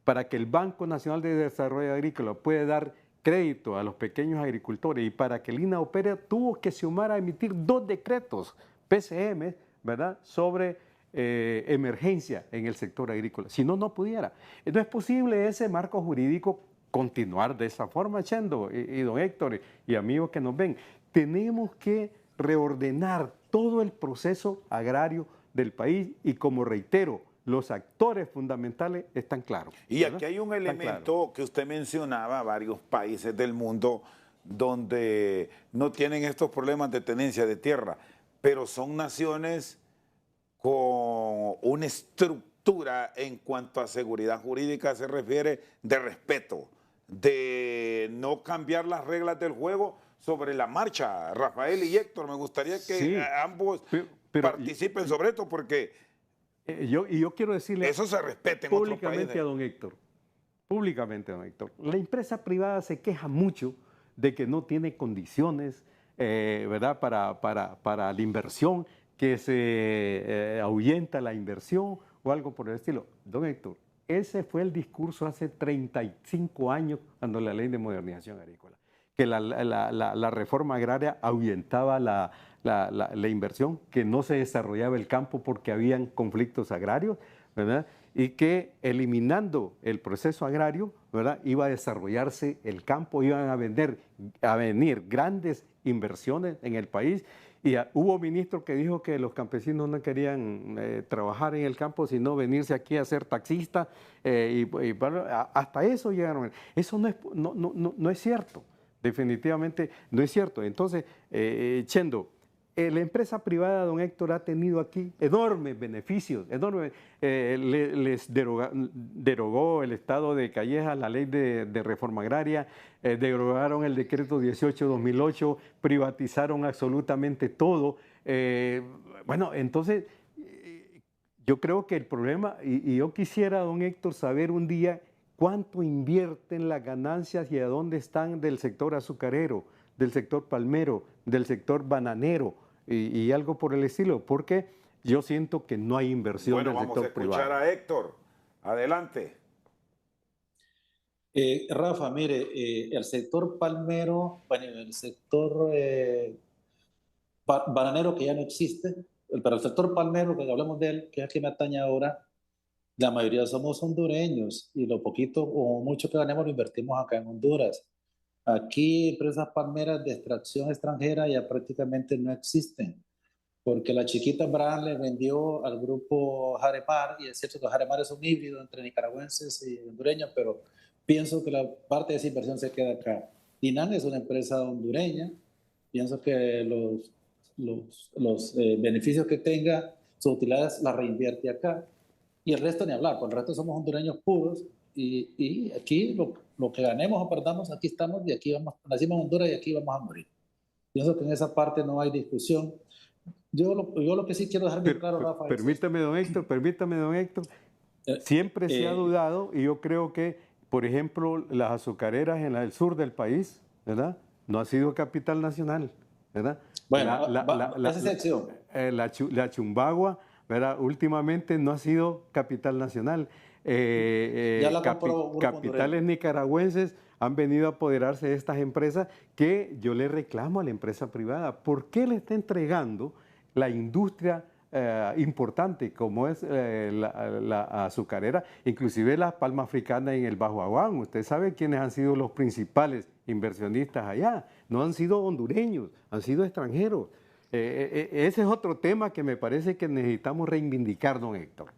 C: para que el Banco Nacional de Desarrollo Agrícola pueda dar crédito a los pequeños agricultores y para que el INA opere tuvo que Xiomara a emitir 2 decretos PCM, ¿verdad?, sobre emergencia en el sector agrícola. Si no, no pudiera. No es posible ese marco jurídico continuar de esa forma, Chendo y don Héctor y amigos que nos ven. Tenemos que reordenar todo el proceso agrario del país y, como reitero, los actores fundamentales están claros.
A: Y aquí hay un elemento que usted mencionaba, varios países del mundo donde no tienen estos problemas de tenencia de tierra, pero son naciones con una estructura en cuanto a seguridad jurídica se refiere, de respeto, de no cambiar las reglas del juego sobre la marcha. Rafael y Héctor, me gustaría que ambos participen sobre esto porque...
C: yo quiero decirle
A: eso se respete en
C: públicamente a don Héctor, la empresa privada se queja mucho de que no tiene condiciones, ¿verdad?, para la inversión, que se ahuyenta la inversión o algo por el estilo. Don Héctor, ese fue el discurso hace 35 años cuando la ley de modernización agrícola, que la reforma agraria ahuyentaba la inversión, que no se desarrollaba el campo porque habían conflictos agrarios, ¿verdad? Y que eliminando el proceso agrario, ¿verdad?, iba a desarrollarse el campo, iban a venir grandes inversiones en el país. Y hubo ministro que dijo que los campesinos no querían trabajar en el campo, sino venirse aquí a ser taxistas, hasta eso llegaron. Eso no es cierto, definitivamente no es cierto. Entonces, Chendo, la empresa privada, don Héctor, ha tenido aquí enormes beneficios, enormes. Les derogó el Estado de Calleja la ley de reforma agraria, derogaron el decreto 18-2008, privatizaron absolutamente todo. Bueno, entonces, yo creo que el problema, y yo quisiera, don Héctor, saber un día cuánto invierten las ganancias y a dónde están del sector azucarero, del sector palmero, del sector bananero, y algo por el estilo, porque yo siento que no hay inversión del sector privado.
A: Vamos a escuchar a Héctor. Adelante.
B: Rafa, mire, el sector palmero, bueno, el sector bananero que ya no existe, pero el sector palmero, que hablemos de él, que es el que me atañe ahora, la mayoría somos hondureños y lo poquito o mucho que ganemos lo invertimos acá en Honduras. Aquí empresas palmeras de extracción extranjera ya prácticamente no existen, porque la chiquita Brand le vendió al grupo Jaremar, y es cierto que Jaremar es un híbrido entre nicaragüenses y hondureños, pero pienso que la parte de esa inversión se queda acá. Dinan es una empresa hondureña, pienso que los beneficios que tenga, sus utilidades las reinvierte acá, y el resto ni hablar, por el resto somos hondureños puros, y aquí lo que ganemos o perdamos, aquí estamos, y aquí vamos, nacimos en Honduras y aquí vamos a morir. Pienso que en esa parte no hay discusión. Yo lo que sí quiero dejar bien claro, Rafa.
C: Permítame, don Héctor, siempre se ha dudado, y yo creo que, por ejemplo, las azucareras en el sur del país, ¿verdad?, no ha sido capital nacional, ¿verdad?
B: Bueno, esa sección.
C: La Chumbagua, ¿verdad?, últimamente no ha sido capital nacional. Capitales nicaragüenses han venido a apoderarse de estas empresas, que yo le reclamo a la empresa privada. ¿Por qué le está entregando la industria importante como es la azucarera, inclusive la palma africana en el Bajo Aguán? Usted sabe quiénes han sido los principales inversionistas allá. No han sido hondureños, han sido extranjeros. Ese es otro tema que me parece que necesitamos reivindicar, don Héctor.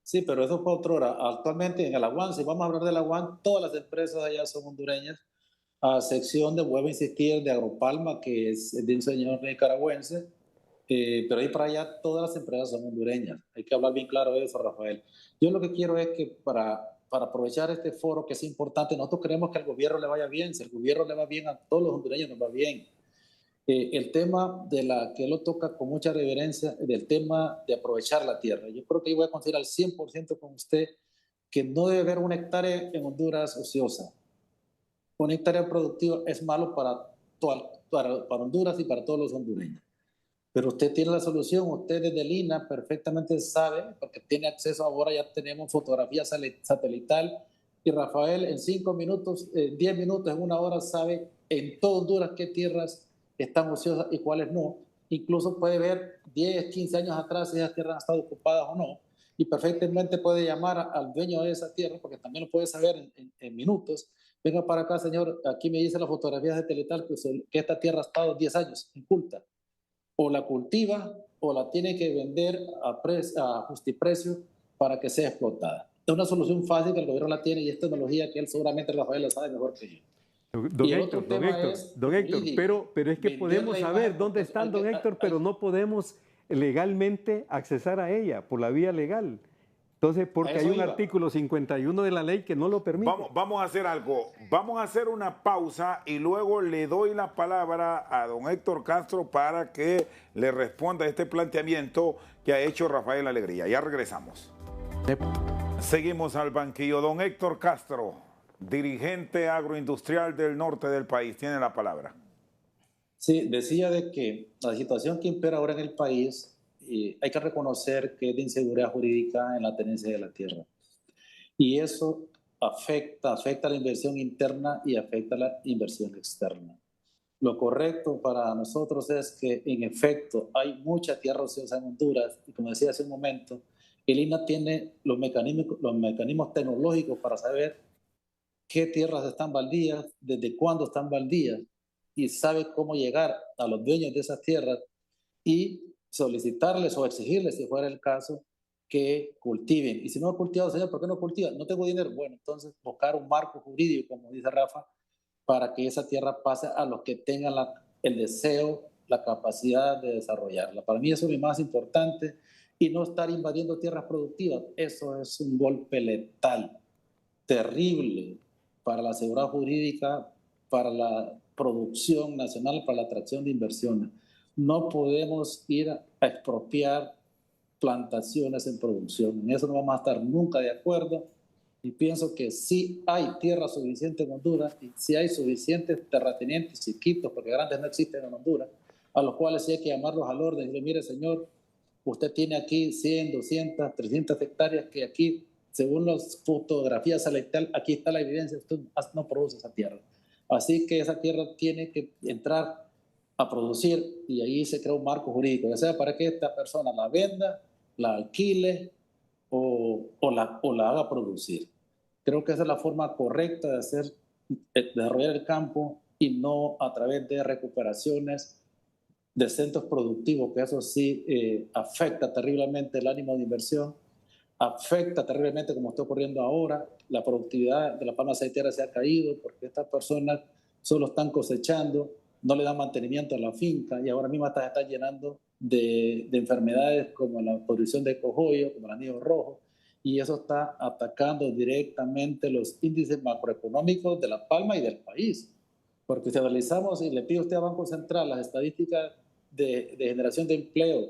B: Sí, pero eso fue otra hora. Actualmente en el Aguán, si vamos a hablar del Aguán, todas las empresas allá son hondureñas, a sección de, vuelvo a insistir, de Agropalma, que es de un señor nicaragüense, pero ahí para allá todas las empresas son hondureñas. Hay que hablar bien claro de eso, Rafael. Yo lo que quiero es que para aprovechar este foro, que es importante, nosotros queremos que al gobierno le vaya bien. Si al gobierno le va bien, a todos los hondureños nos va bien. El tema que él lo toca con mucha reverencia, del tema de aprovechar la tierra. Yo creo que yo voy a considerar al 100% con usted que no debe haber una hectárea en Honduras ociosa. Una hectárea productiva es malo para Honduras y para todos los hondureños. Pero usted tiene la solución, usted desde el INA perfectamente sabe, porque tiene acceso ahora, ya tenemos fotografía satelital, y Rafael en 5 minutos, 10 minutos, en 1 hora sabe en todo Honduras qué tierras están ociosas y cuáles no. Incluso puede ver 10, 15 años atrás si esas tierras han estado ocupadas o no, y perfectamente puede llamar al dueño de esa tierra, porque también lo puede saber en minutos. Venga para acá, señor, aquí me dice la fotografía satelital que esta tierra ha estado 10 años inculta. O la cultiva o la tiene que vender a justiprecio para que sea explotada. Es una solución fácil que el gobierno la tiene, y es tecnología que él seguramente, Rafael, la sabe mejor que yo.
C: Don Héctor, pero es que podemos saber dónde están, don Héctor, pero no podemos legalmente accesar a ella por la vía legal. Entonces, porque hay un artículo 51 de la ley que no lo permite.
A: Vamos a hacer algo. Vamos a hacer una pausa y luego le doy la palabra a don Héctor Castro para que le responda a este planteamiento que ha hecho Rafael Alegría. Ya regresamos. Seguimos al banquillo. Don Héctor Castro, dirigente agroindustrial del norte del país, tiene la palabra.
B: Sí, decía de que la situación que impera ahora en el país hay que reconocer que es de inseguridad jurídica en la tenencia de la tierra. Y eso afecta a la inversión interna y afecta a la inversión externa. Lo correcto para nosotros es que, en efecto, hay mucha tierra ociosa en Honduras y, como decía hace un momento, el INAH tiene los mecanismos tecnológicos para saber qué tierras están baldías, desde cuándo están baldías, y sabe cómo llegar a los dueños de esas tierras y solicitarles o exigirles, si fuera el caso, que cultiven. Y si no ha cultivado, señor, ¿por qué no cultiva? No tengo dinero. Bueno, entonces buscar un marco jurídico, como dice Rafa, para que esa tierra pase a los que tengan el deseo, la capacidad de desarrollarla. Para mí eso es lo más importante, y no estar invadiendo tierras productivas. Eso es un golpe letal, terrible para la seguridad jurídica, para la producción nacional, para la atracción de inversiones. No podemos ir a expropiar plantaciones en producción. En eso no vamos a estar nunca de acuerdo. Y pienso que sí hay tierra suficiente en Honduras, y sí hay suficientes terratenientes chiquitos, porque grandes no existen en Honduras, a los cuales sí hay que llamarlos al orden y decirle: mire, señor, usted tiene aquí 100, 200, 300 hectáreas que aquí, según las fotografías satelitales, aquí está la evidencia, usted no produce esa tierra. Así que esa tierra tiene que entrar a producir, y ahí se crea un marco jurídico, ya sea para que esta persona la venda, la alquile o la haga producir. Creo que esa es la forma correcta de desarrollar el campo, y no a través de recuperaciones de centros productivos, que eso sí afecta terriblemente el ánimo de inversión, afecta terriblemente, como está ocurriendo ahora. La productividad de la palma aceitera se ha caído porque estas personas solo están cosechando, no le dan mantenimiento a la finca, y ahora mismo se está llenando de enfermedades como la podrición de cogollo, como el anillo rojo, y eso está atacando directamente los índices macroeconómicos de La Palma y del país. Porque si analizamos, y le pido a usted a Banco Central las estadísticas de generación de empleo,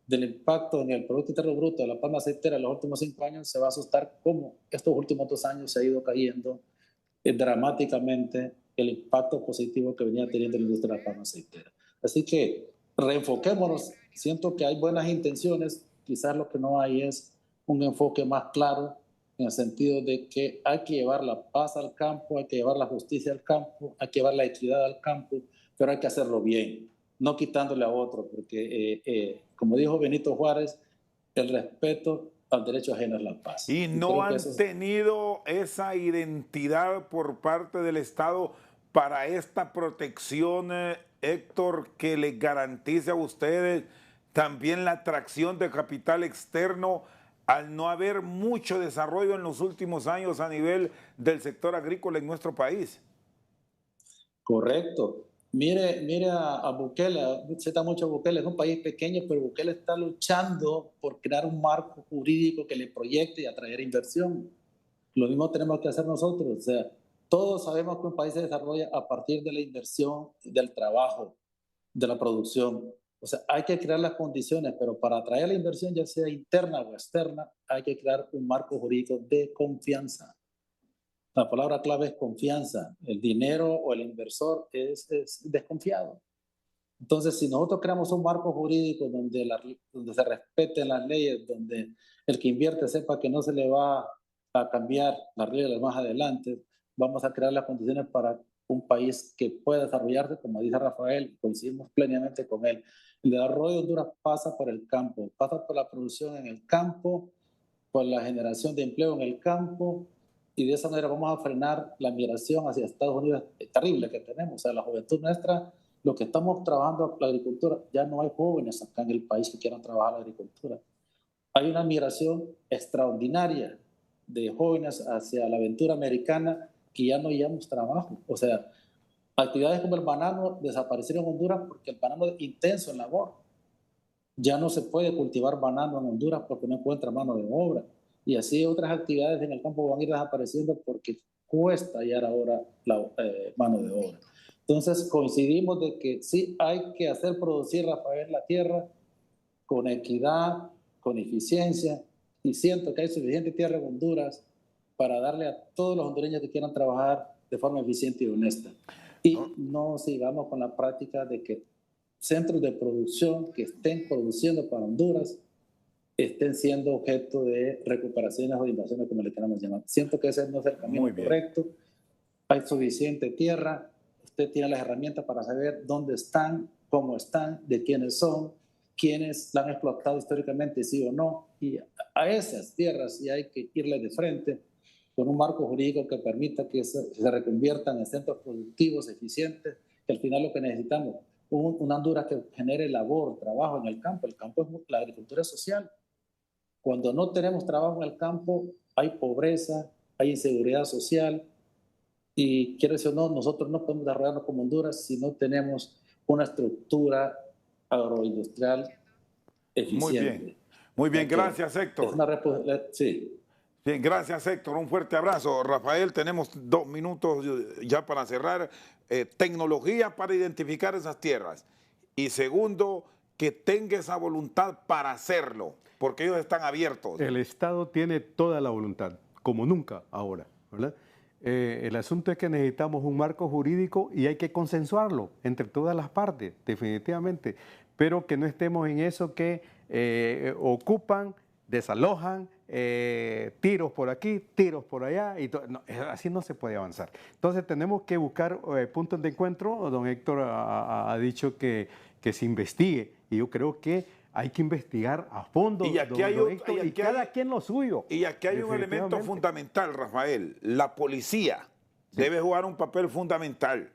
B: del impacto en el Producto Interno Bruto de la palma aceitera en los últimos 5 años, se va a asustar cómo estos últimos 2 años se ha ido cayendo dramáticamente el impacto positivo que venía teniendo la industria de la palma aceitera. Así que reenfoquémonos. Siento que hay buenas intenciones, quizás lo que no hay es un enfoque más claro, en el sentido de que hay que llevar la paz al campo, hay que llevar la justicia al campo, hay que llevar la equidad al campo, pero hay que hacerlo bien, no quitándole a otro, porque como dijo Benito Juárez, el respeto al derecho ajeno es la paz.
A: Y no han tenido esa identidad por parte del Estado para esta protección, Héctor, que les garantice a ustedes también la atracción de capital externo, al no haber mucho desarrollo en los últimos años a nivel del sector agrícola en nuestro país.
B: Correcto. Mire a Bukele, se está mucho Bukele, es un país pequeño, pero Bukele está luchando por crear un marco jurídico que le proyecte y atraer inversión. Lo mismo tenemos que hacer nosotros. O sea, todos sabemos que un país se desarrolla a partir de la inversión, del trabajo, de la producción. O sea, hay que crear las condiciones, pero para atraer la inversión, ya sea interna o externa, hay que crear un marco jurídico de confianza. La palabra clave es confianza. El dinero o el inversor es desconfiado. Entonces, si nosotros creamos un marco jurídico donde se respeten las leyes, donde el que invierte sepa que no se le va a cambiar las reglas más adelante, vamos a crear las condiciones para un país que pueda desarrollarse, como dice Rafael, coincidimos plenamente con él. El desarrollo de Honduras pasa por el campo, pasa por la producción en el campo, por la generación de empleo en el campo, y de esa manera vamos a frenar la migración hacia Estados Unidos terrible que tenemos. O sea, la juventud nuestra, lo que estamos trabajando la agricultura, ya no hay jóvenes acá en el país que quieran trabajar la agricultura. Hay una migración extraordinaria de jóvenes hacia la aventura americana que ya no llevamos trabajo. O sea, actividades como el banano desaparecieron en Honduras porque el banano es intenso en labor. Ya no se puede cultivar banano en Honduras porque no encuentra mano de obra. Y así otras actividades en el campo van a ir desapareciendo porque cuesta hallar ahora la mano de obra. Entonces coincidimos de que sí hay que hacer producir, Rafael, la tierra con equidad, con eficiencia, y siento que hay suficiente tierra en Honduras para darle a todos los hondureños que quieran trabajar de forma eficiente y honesta. Y no sigamos con la práctica de que centros de producción que estén produciendo para Honduras estén siendo objeto de recuperaciones o invasiones, como le queramos llamar. Siento que ese no es el camino correcto. Hay suficiente tierra, usted tiene las herramientas para saber dónde están, cómo están, de quiénes son, quiénes la han explotado históricamente, sí o no, y a esas tierras sí hay que irle de frente con un marco jurídico que permita que se reconviertan en centros productivos eficientes, que al final lo que necesitamos, una Honduras que genere labor, trabajo en el campo. El campo es la agricultura social. Cuando no tenemos trabajo en el campo, hay pobreza, hay inseguridad social, y quiero decir o no, nosotros no podemos desarrollarnos como Honduras si no tenemos una estructura agroindustrial eficiente.
A: Muy bien, gracias, Héctor.
B: Sí.
A: Bien, gracias, Héctor. Un fuerte abrazo. Rafael, tenemos 2 minutos ya para cerrar. Tecnología para identificar esas tierras. Y segundo, que tenga esa voluntad para hacerlo, porque ellos están abiertos.
C: El Estado tiene toda la voluntad, como nunca ahora, ¿verdad? El asunto es que necesitamos un marco jurídico y hay que consensuarlo entre todas las partes, definitivamente, pero que no estemos en eso que ocupan, desalojan, tiros por aquí, tiros por allá, y no, así no se puede avanzar. Entonces tenemos que buscar puntos de encuentro. Don Héctor ha dicho que se investigue, y yo creo que hay que investigar a fondo,
A: y aquí
C: y cada quien lo suyo.
A: Y aquí hay un elemento fundamental, Rafael. La policía debe jugar un papel fundamental.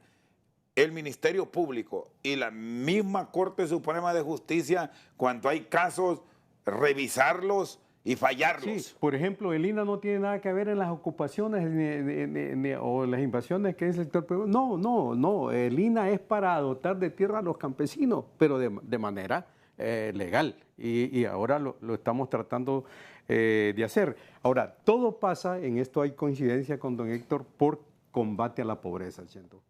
A: El Ministerio Público y la misma Corte Suprema de Justicia, cuando hay casos, revisarlos y fallarlos.
C: Sí, por ejemplo, el INA no tiene nada que ver en las ocupaciones o las invasiones que es el sector privado. No. El INA es para dotar de tierra a los campesinos, pero de manera legal, y ahora lo estamos tratando de hacer. Ahora, todo pasa, en esto hay coincidencia con don Héctor, por combate a la pobreza, Chendo.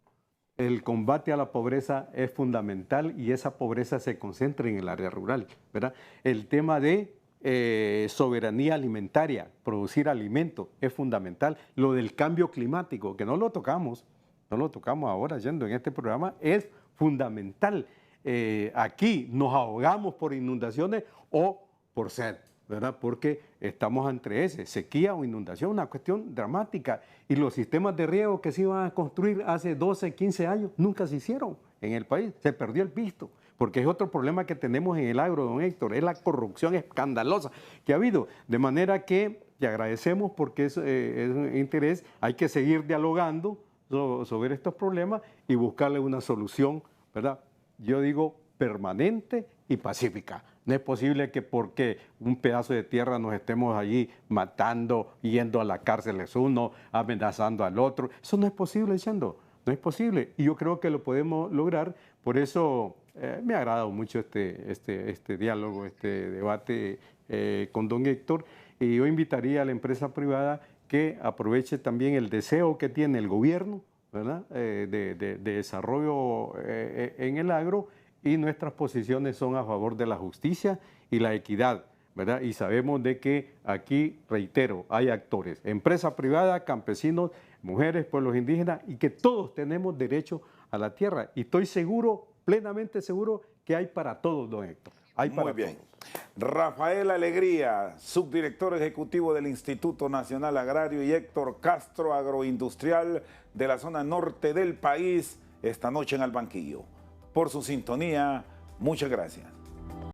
C: El combate a la pobreza es fundamental, y esa pobreza se concentra en el área rural, ¿verdad? El tema de soberanía alimentaria, producir alimentos, es fundamental. Lo del cambio climático, que no lo tocamos ahora, Chendo, en este programa, es fundamental. Aquí nos ahogamos por inundaciones o por sed, ¿verdad? Porque estamos entre sequía o inundación, una cuestión dramática. Y los sistemas de riego que se iban a construir hace 12, 15 años nunca se hicieron en el país. Se perdió el pisto, porque es otro problema que tenemos en el agro, don Héctor, es la corrupción escandalosa que ha habido. De manera que te agradecemos, porque es un interés, hay que seguir dialogando sobre estos problemas y buscarle una solución, ¿verdad? Yo digo permanente y pacífica. No es posible que porque un pedazo de tierra nos estemos allí matando, yendo a la cárcel es uno, amenazando al otro. Eso no es posible, diciendo, no es posible. Y yo creo que lo podemos lograr. Por eso me ha agradado mucho este diálogo, este debate con don Héctor. Y yo invitaría a la empresa privada que aproveche también el deseo que tiene el gobierno, ¿verdad? De desarrollo en el agro, y nuestras posiciones son a favor de la justicia y la equidad, ¿verdad? Y sabemos de que aquí, reitero, hay actores, empresa privada, campesinos, mujeres, pueblos indígenas, y que todos tenemos derecho a la tierra. Y estoy seguro, plenamente seguro, que hay para todos, don Héctor. Hay para
A: Muy bien.
C: todos.
A: Rafael Alegría, subdirector ejecutivo del Instituto Nacional Agrario, y Héctor Castro, agroindustrial de la zona norte del país, esta noche en Al Banquillo. Por su sintonía, muchas gracias.